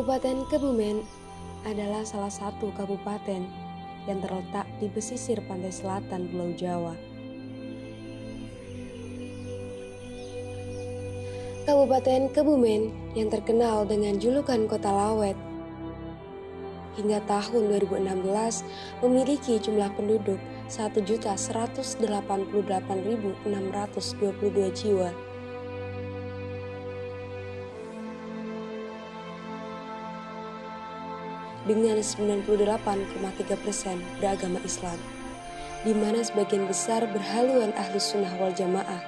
Kabupaten Kebumen adalah salah satu kabupaten yang terletak di pesisir pantai selatan Pulau Jawa. Kabupaten Kebumen yang terkenal dengan julukan Kota Lawet hingga tahun 2016 memiliki jumlah penduduk 1.188.622 jiwa. Dengan 98,3% beragama Islam, di mana sebagian besar berhaluan Ahlus Sunnah wal Jamaah.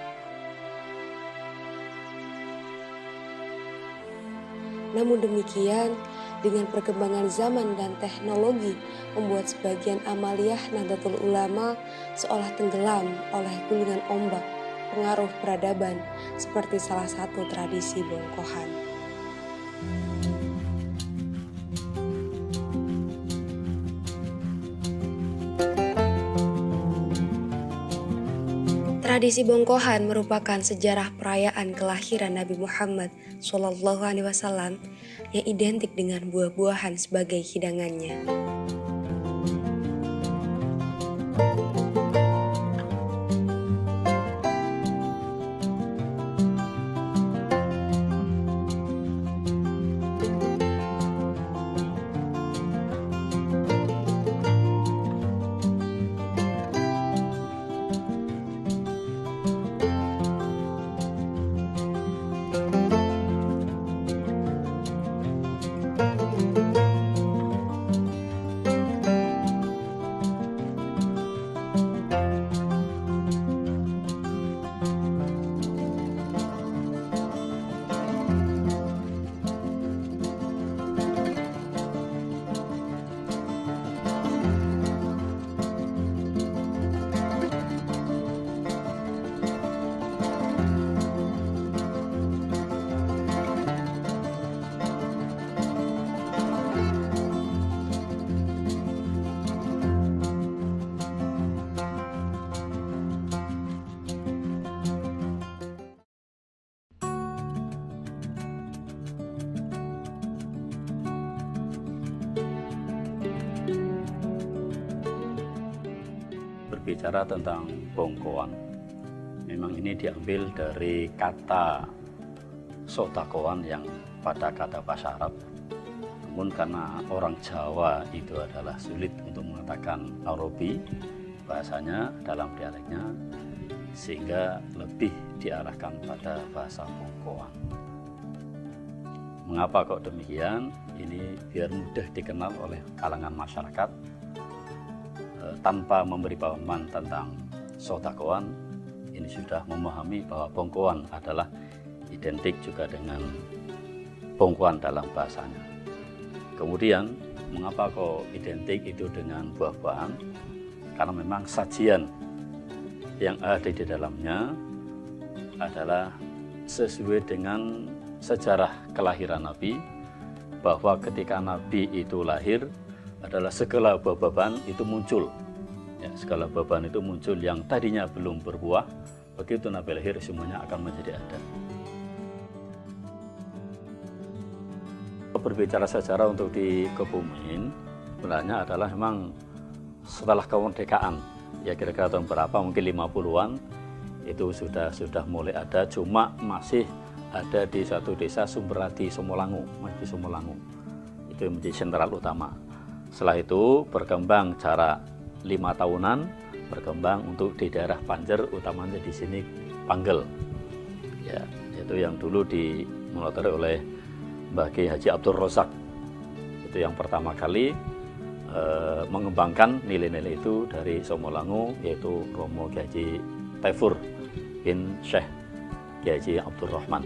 Namun demikian, dengan perkembangan zaman dan teknologi membuat sebagian amaliyah Nahdlatul Ulama seolah tenggelam oleh gulungan ombak pengaruh peradaban seperti salah satu tradisi bongkohan. Tradisi bongkohan merupakan sejarah perayaan kelahiran Nabi Muhammad SAW yang identik dengan buah-buahan sebagai hidangannya. Berbicara tentang bongkoan, memang ini diambil dari kata sodakoan yang pada kata bahasa Arab. Namun karena orang Jawa itu adalah sulit untuk mengatakan Arabi, bahasanya dalam dialeknya, sehingga lebih diarahkan pada bahasa bongkoan. Mengapa kok demikian? Ini biar mudah dikenal oleh kalangan masyarakat. Tanpa memberi pemahaman tentang sodakoan, ini sudah memahami bahwa bongkoan adalah identik juga dengan bongkoan dalam bahasanya. Kemudian, mengapa kok identik itu dengan buah-buahan? Karena memang sajian yang ada di dalamnya adalah sesuai dengan sejarah kelahiran Nabi, bahwa ketika Nabi itu lahir, adalah segala buah-buahan itu muncul. Ya, segala buah-buahan itu muncul yang tadinya belum berbuah, begitu Nabi lahir semuanya akan menjadi ada. Berbicara sejarah untuk di Kebumen, sebenarnya adalah memang setelah kemerdekaan, ya kira-kira tahun berapa, mungkin 50-an, itu sudah mulai ada, cuma masih ada di satu desa Sumberadi Somolangu, masih di Somolangu. Itu menjadi sentral utama. Setelah itu berkembang jarak 5 tahunan, berkembang untuk di daerah Panjer, utamanya di sini Panggel. Ya, itu yang dulu dimelotori oleh Mbah Kiai Haji Abdul Razak. Itu yang pertama kali mengembangkan nilai-nilai itu dari Somolangu, yaitu Romo Kiai Haji Taifur bin Syekh Kiai Haji Abdul Rahman.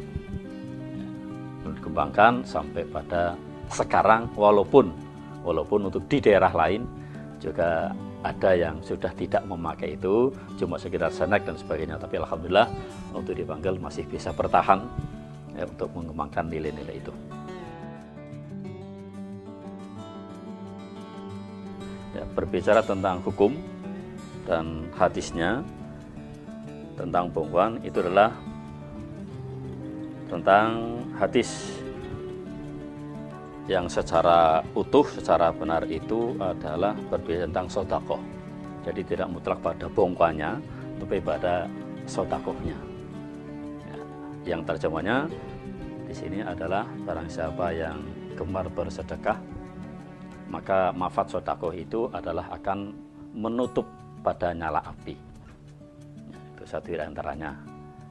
Ya, dikembangkan sampai pada sekarang, walaupun untuk di daerah lain juga ada yang sudah tidak memakai itu, cuma sekedar snack dan sebagainya, tapi alhamdulillah untuk di Panggel masih bisa bertahan ya, untuk mengembangkan nilai-nilai itu. Ya, berbicara tentang hukum dan hadisnya tentang bongkoan, itu adalah tentang hadis yang secara utuh, secara benar itu adalah berbicara tentang sodakoh. Jadi tidak mutlak pada bongkuannya, tapi pada sodakohnya. Ya, yang terjemahnya di sini adalah barang siapa yang gemar bersedekah, maka manfaat sodakoh itu adalah akan menutup pada nyala api. Ya, itu satu di antaranya.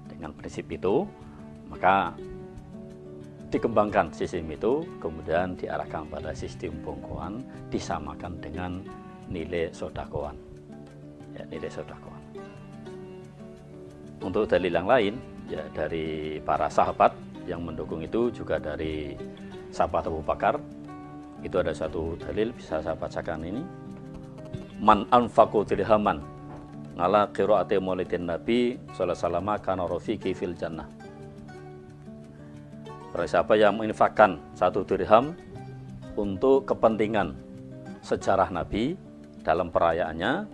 Dengan prinsip itu, maka dikembangkan sistem itu, kemudian diarahkan pada sistem bongkoan, disamakan dengan nilai sodakoan. Ya, nilai sodakoan. Untuk dalil yang lain, ya dari para sahabat yang mendukung itu, juga dari sahabat Abu Bakar, itu ada satu dalil, bisa saya bacakan ini. Man anfaqu dirhaman ngala qiraati maulidin Nabi sallallahu alaihi wasallam kana rafiqi fil jannah. Siapa yang menginfakkan 1 dirham untuk kepentingan sejarah Nabi dalam perayaannya,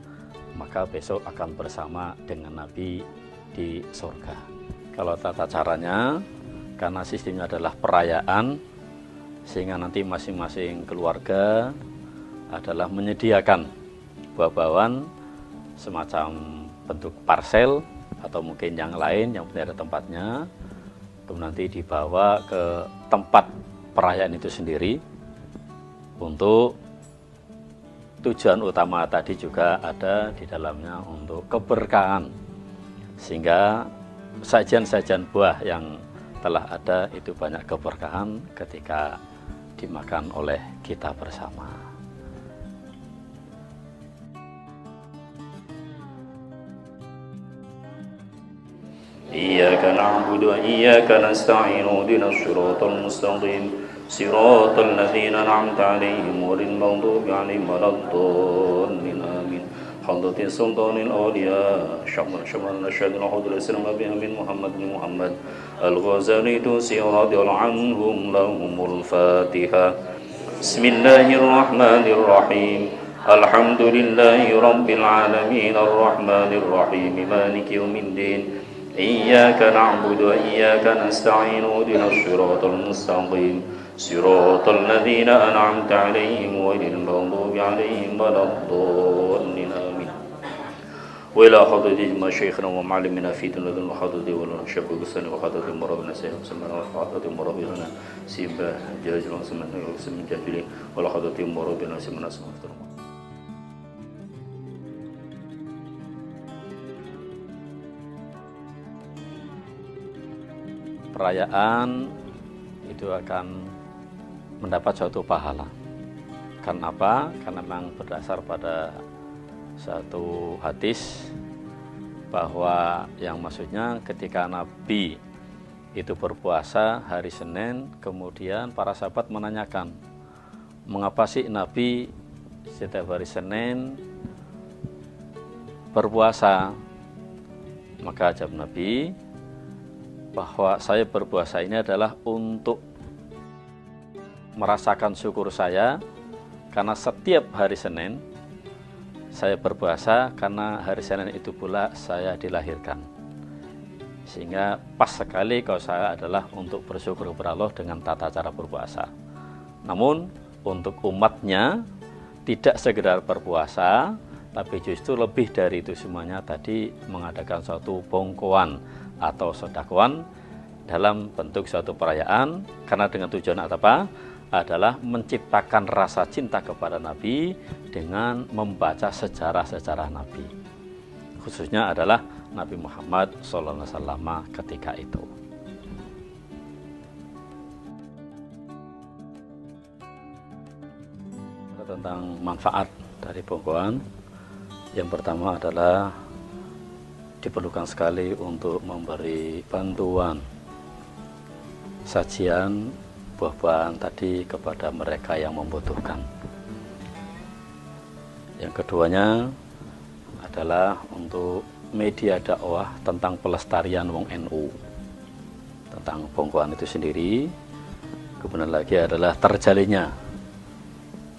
maka besok akan bersama dengan Nabi di surga. Kalau tata caranya, karena sistemnya adalah perayaan, sehingga nanti masing-masing keluarga adalah menyediakan buah-buahan semacam bentuk parsel atau mungkin yang lain yang ada tempatnya, kemudian nanti dibawa ke tempat perayaan itu sendiri. Untuk tujuan utama tadi juga ada di dalamnya untuk keberkahan, sehingga sajian-sajian buah yang telah ada itu banyak keberkahan ketika dimakan oleh kita bersama. Iyyaka na'budu wa iyyaka nasta'in ihdinas siratal mustaqim siratal ladzina an'amta 'alaihim ghairil maghdubi 'alaihim waladdallin amin. Hadrati sultanil awliya syamran nasyadul hudul islam bin Muhammad bin Muhammad al-Ghazali tusi radhiyallahu anhum lahumul Fatihah. Bismillahirrahmanirrahim. Alhamdulillahi rabbil alamin arrahmanir rahim maliki yaumiddin. Iyyaka na'budu wa iyyaka nasta'in ihdinas siratal mustaqim siratal ladzina an'amta 'alaihim ghairil maghdubi 'alaihim waladdallin amin. Wa ila hadrati masyayikhina wa ma'allimina fi dunyadil hadrati wal syabu gusani wa hadrati murabbina sayyidina sallallahu alaihi wa hadrati murabbina sibah jazil samana wa samana jabili wa hadrati murabbina samana sallallahu. Perayaan itu akan mendapat suatu pahala. Karena apa? Karena memang berdasar pada satu hadis bahwa yang maksudnya ketika Nabi itu berpuasa hari Senin, kemudian para sahabat menanyakan, mengapa sih Nabi setiap hari Senin berpuasa? Maka jawab Nabi bahwa saya berpuasa ini adalah untuk merasakan syukur saya, karena setiap hari Senin saya berpuasa, karena hari Senin itu pula saya dilahirkan. Sehingga pas sekali kalau saya adalah untuk bersyukur kepada Allah dengan tata cara berpuasa. Namun untuk umatnya tidak sekedar berpuasa, tapi justru lebih dari itu semuanya tadi mengadakan suatu bongkoan atau sodakoan dalam bentuk suatu perayaan, karena dengan tujuan apa? Adalah menciptakan rasa cinta kepada Nabi dengan membaca sejarah-sejarah Nabi, khususnya adalah Nabi Muhammad SAW ketika itu. Tentang manfaat dari bongkoan, yang pertama adalah diperlukan sekali untuk memberi bantuan sajian buah-buahan tadi kepada mereka yang membutuhkan. Yang keduanya adalah untuk media dakwah tentang pelestarian wong NU, tentang bongkoan itu sendiri. Kemudian lagi adalah terjalinnya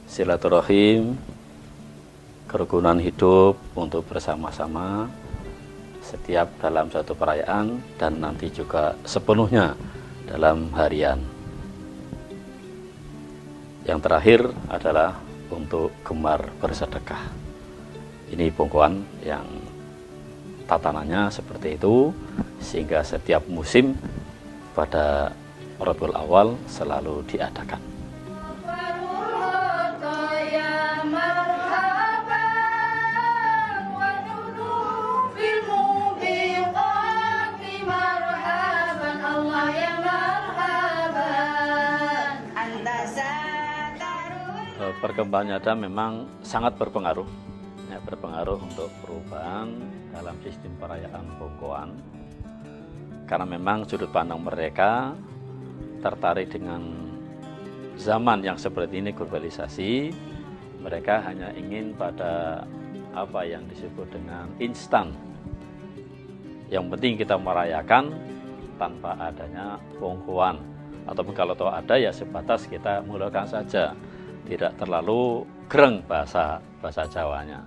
silaturahim, kerukunan hidup untuk bersama-sama setiap dalam satu perayaan dan nanti juga sepenuhnya dalam harian. Yang terakhir adalah untuk gemar bersedekah. Ini bongkoan yang tatanannya seperti itu, sehingga setiap musim pada Rabiul Awal selalu diadakan. Perkembangannya ada memang sangat berpengaruh, ya, berpengaruh untuk perubahan dalam sistem perayaan bongkoan, karena memang sudut pandang mereka tertarik dengan zaman yang seperti ini, globalisasi. Mereka hanya ingin pada apa yang disebut dengan instan. Yang penting kita merayakan tanpa adanya bongkoan, ataupun kalau tahu ada ya sebatas kita mulakan saja, tidak terlalu gereng bahasa Jawanya.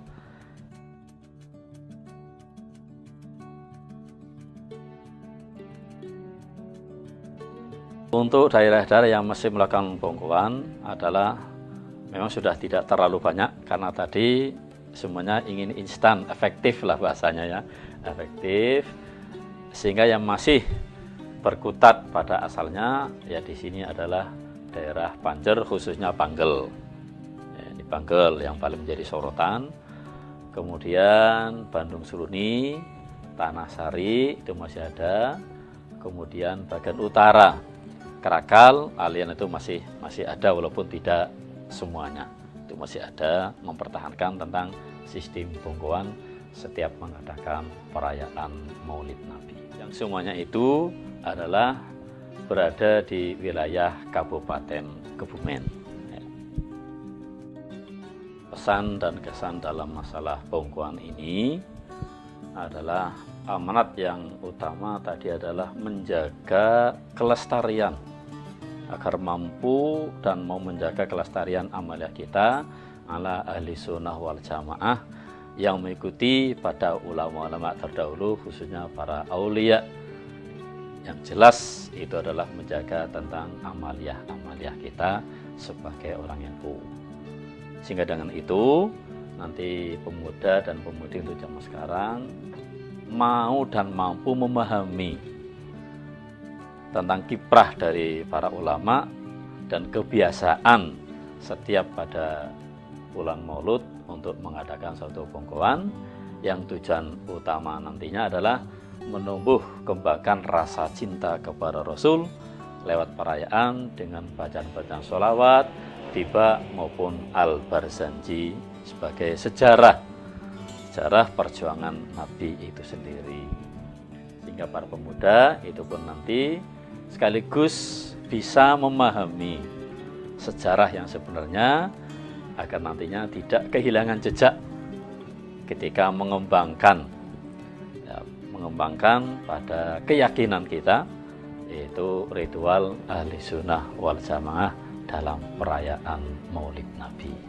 Untuk daerah-daerah yang masih melakukan bongkoan adalah memang sudah tidak terlalu banyak, karena tadi semuanya ingin instan, efektif lah bahasanya ya, efektif, sehingga yang masih berkutat pada asalnya ya di sini adalah daerah Panjer, khususnya Panggel. Ya, ini Panggel yang paling menjadi sorotan. Kemudian Bandung Seruni, Tanah Sari itu masih ada. Kemudian bagian utara Kerakal, Alian itu masih ada walaupun tidak semuanya. Itu masih ada, mempertahankan tentang sistem bongkoan setiap mengadakan perayaan Maulid Nabi. Yang semuanya itu adalah berada di wilayah Kabupaten Kebumen. Pesan dan kesan dalam masalah bongkoan ini adalah amanat yang utama tadi adalah menjaga kelestarian, agar mampu dan mau menjaga kelestarian amaliyah kita ala ahli sunnah wal jamaah yang mengikuti pada ulama-ulama terdahulu, khususnya para aulia. Yang jelas itu adalah menjaga tentang amaliyah kita sebagai orang yang NU. Sehingga dengan itu nanti pemuda dan pemudi untuk zaman sekarang mau dan mampu memahami tentang kiprah dari para ulama dan kebiasaan setiap pada bulan Maulud untuk mengadakan suatu bongkoan yang tujuan utama nantinya adalah menumbuh kembangkan rasa cinta kepada Rasul lewat perayaan dengan bacaan-bacaan sholawat, tiba maupun al-barzanji sebagai sejarah perjuangan Nabi itu sendiri. Sehingga para pemuda itu pun nanti sekaligus bisa memahami sejarah yang sebenarnya agar nantinya tidak kehilangan jejak ketika mengembangkan pada keyakinan kita, yaitu ritual ahli sunnah wal jamaah dalam perayaan Maulid Nabi.